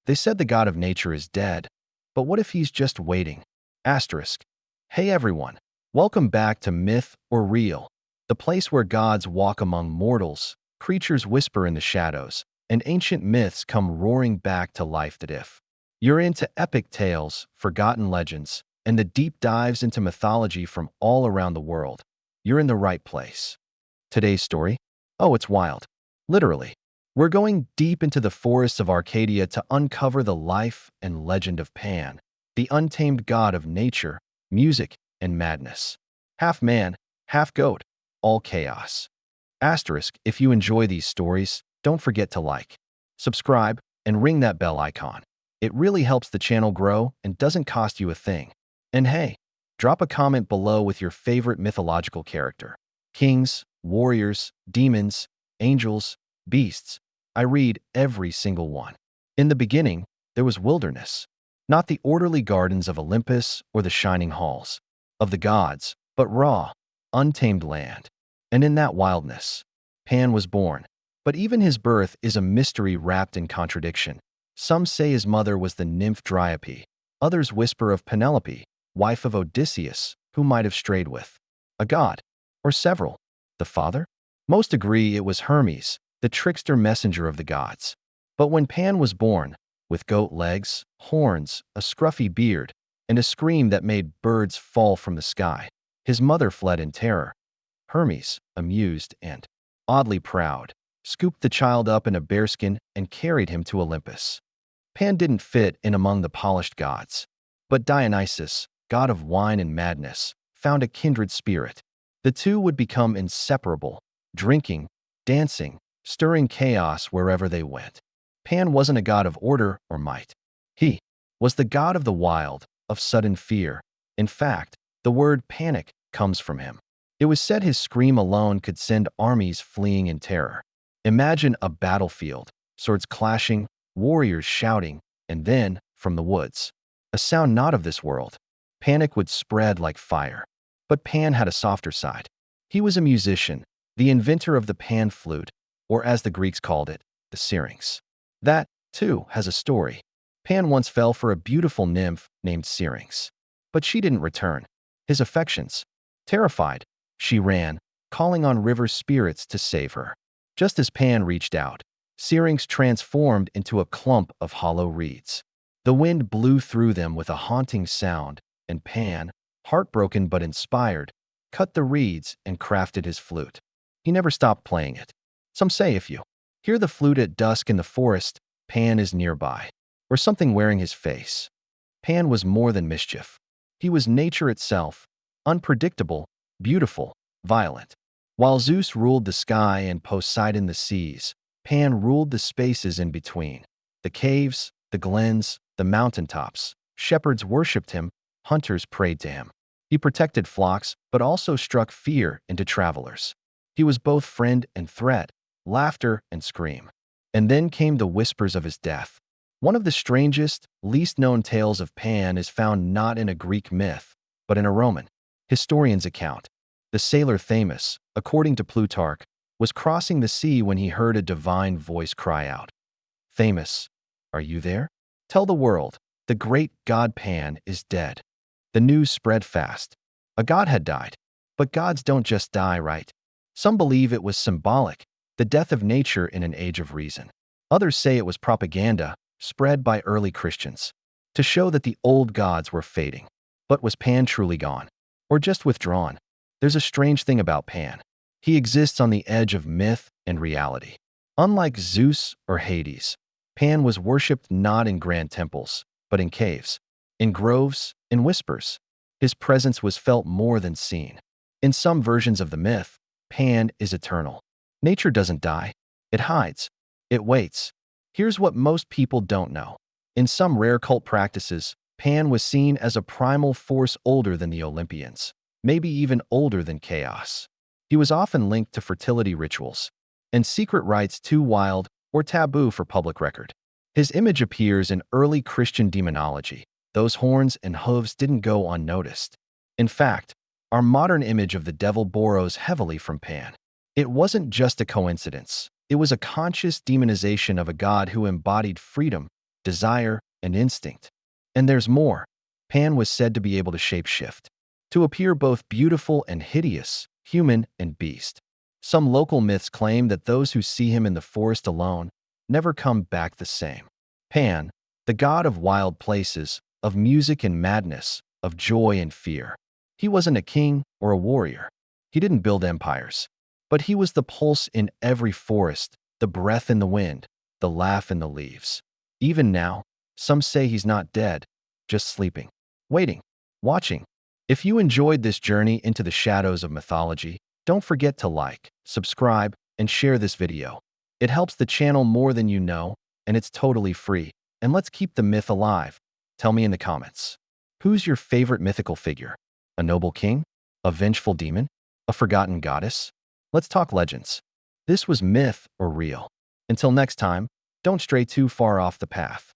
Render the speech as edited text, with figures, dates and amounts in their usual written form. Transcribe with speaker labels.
Speaker 1: They said the god of nature is dead, but what if he's just waiting? Asterisk. Hey everyone, welcome back to Myth or Real, the place where gods walk among mortals, creatures whisper in the shadows, and ancient myths come roaring back to life. That if you're into epic tales, forgotten legends, and the deep dives into mythology from all around the world, you're in the right place. Today's story? Oh, it's wild. Literally. We're going deep into the forests of Arcadia to uncover the life and legend of Pan, the untamed god of nature, music, and madness. Half man, half goat, all chaos. Asterisk, if you enjoy these stories, don't forget to like, subscribe, and ring that bell icon. It really helps the channel grow and doesn't cost you a thing. And hey, drop a comment below with your favorite mythological character. Kings, warriors, demons, angels, beasts. I read every single one. In the beginning, there was wilderness, not the orderly gardens of Olympus or the shining halls of the gods, but raw, untamed land. And in that wildness, Pan was born. But even his birth is a mystery wrapped in contradiction. Some say his mother was the nymph Dryope. Others whisper of Penelope, wife of Odysseus, who might have strayed with a god, or several. The father? Most agree it was Hermes, the trickster messenger of the gods. But when Pan was born, with goat legs, horns, a scruffy beard, and a scream that made birds fall from the sky, his mother fled in terror. Hermes, amused and oddly proud, scooped the child up in a bearskin and carried him to Olympus. Pan didn't fit in among the polished gods, but Dionysus, god of wine and madness, found a kindred spirit. The two would become inseparable, drinking, dancing, stirring chaos wherever they went. Pan wasn't a god of order or might. He was the god of the wild, of sudden fear. In fact, the word panic comes from him. It was said his scream alone could send armies fleeing in terror. Imagine a battlefield, swords clashing, warriors shouting, and then, from the woods, a sound not of this world. Panic would spread like fire. But Pan had a softer side. He was a musician, the inventor of the pan flute, or as the Greeks called it, the syrinx. That, too, has a story. Pan once fell for a beautiful nymph named Syrinx. But she didn't return his affections. Terrified, she ran, calling on river spirits to save her. Just as Pan reached out, Syrinx transformed into a clump of hollow reeds. The wind blew through them with a haunting sound, and Pan, heartbroken but inspired, cut the reeds and crafted his flute. He never stopped playing it. Some say if you hear the flute at dusk in the forest, Pan is nearby, or something wearing his face. Pan was more than mischief. He was nature itself, unpredictable, beautiful, violent. While Zeus ruled the sky and Poseidon the seas, Pan ruled the spaces in between. The caves, the glens, the mountaintops. Shepherds worshipped him, hunters prayed to him. He protected flocks, but also struck fear into travelers. He was both friend and threat, laughter and scream. And then came the whispers of his death. One of the strangest, least known tales of Pan is found not in a Greek myth, but in a Roman historian's account. The sailor Themis, according to Plutarch, was crossing the sea when he heard a divine voice cry out, "Themis, are you there? Tell the world, the great god Pan is dead." The news spread fast. A god had died. But gods don't just die, right? Some believe it was symbolic, the death of nature in an age of reason. Others say it was propaganda, spread by early Christians, to show that the old gods were fading. But was Pan truly gone? Or just withdrawn? There's a strange thing about Pan. He exists on the edge of myth and reality. Unlike Zeus or Hades, Pan was worshipped not in grand temples, but in caves, in groves, in whispers. His presence was felt more than seen. In some versions of the myth, Pan is eternal. Nature doesn't die. It hides. It waits. Here's what most people don't know. In some rare cult practices, Pan was seen as a primal force older than the Olympians, maybe even older than chaos. He was often linked to fertility rituals and secret rites too wild or taboo for public record. His image appears in early Christian demonology. Those horns and hooves didn't go unnoticed. In fact, our modern image of the devil borrows heavily from Pan. It wasn't just a coincidence. It was a conscious demonization of a god who embodied freedom, desire, and instinct. And there's more. Pan was said to be able to shapeshift, to appear both beautiful and hideous, human and beast. Some local myths claim that those who see him in the forest alone never come back the same. Pan, the god of wild places, of music and madness, of joy and fear. He wasn't a king or a warrior. He didn't build empires. But he was the pulse in every forest, the breath in the wind, the laugh in the leaves. Even now, some say he's not dead, just sleeping, waiting, watching. If you enjoyed this journey into the shadows of mythology, don't forget to like, subscribe, and share this video. It helps the channel more than you know, and it's totally free. And let's keep the myth alive. Tell me in the comments. Who's your favorite mythical figure? A noble king? A vengeful demon? A forgotten goddess? Let's talk legends. This was Myth or Real. Until next time, don't stray too far off the path.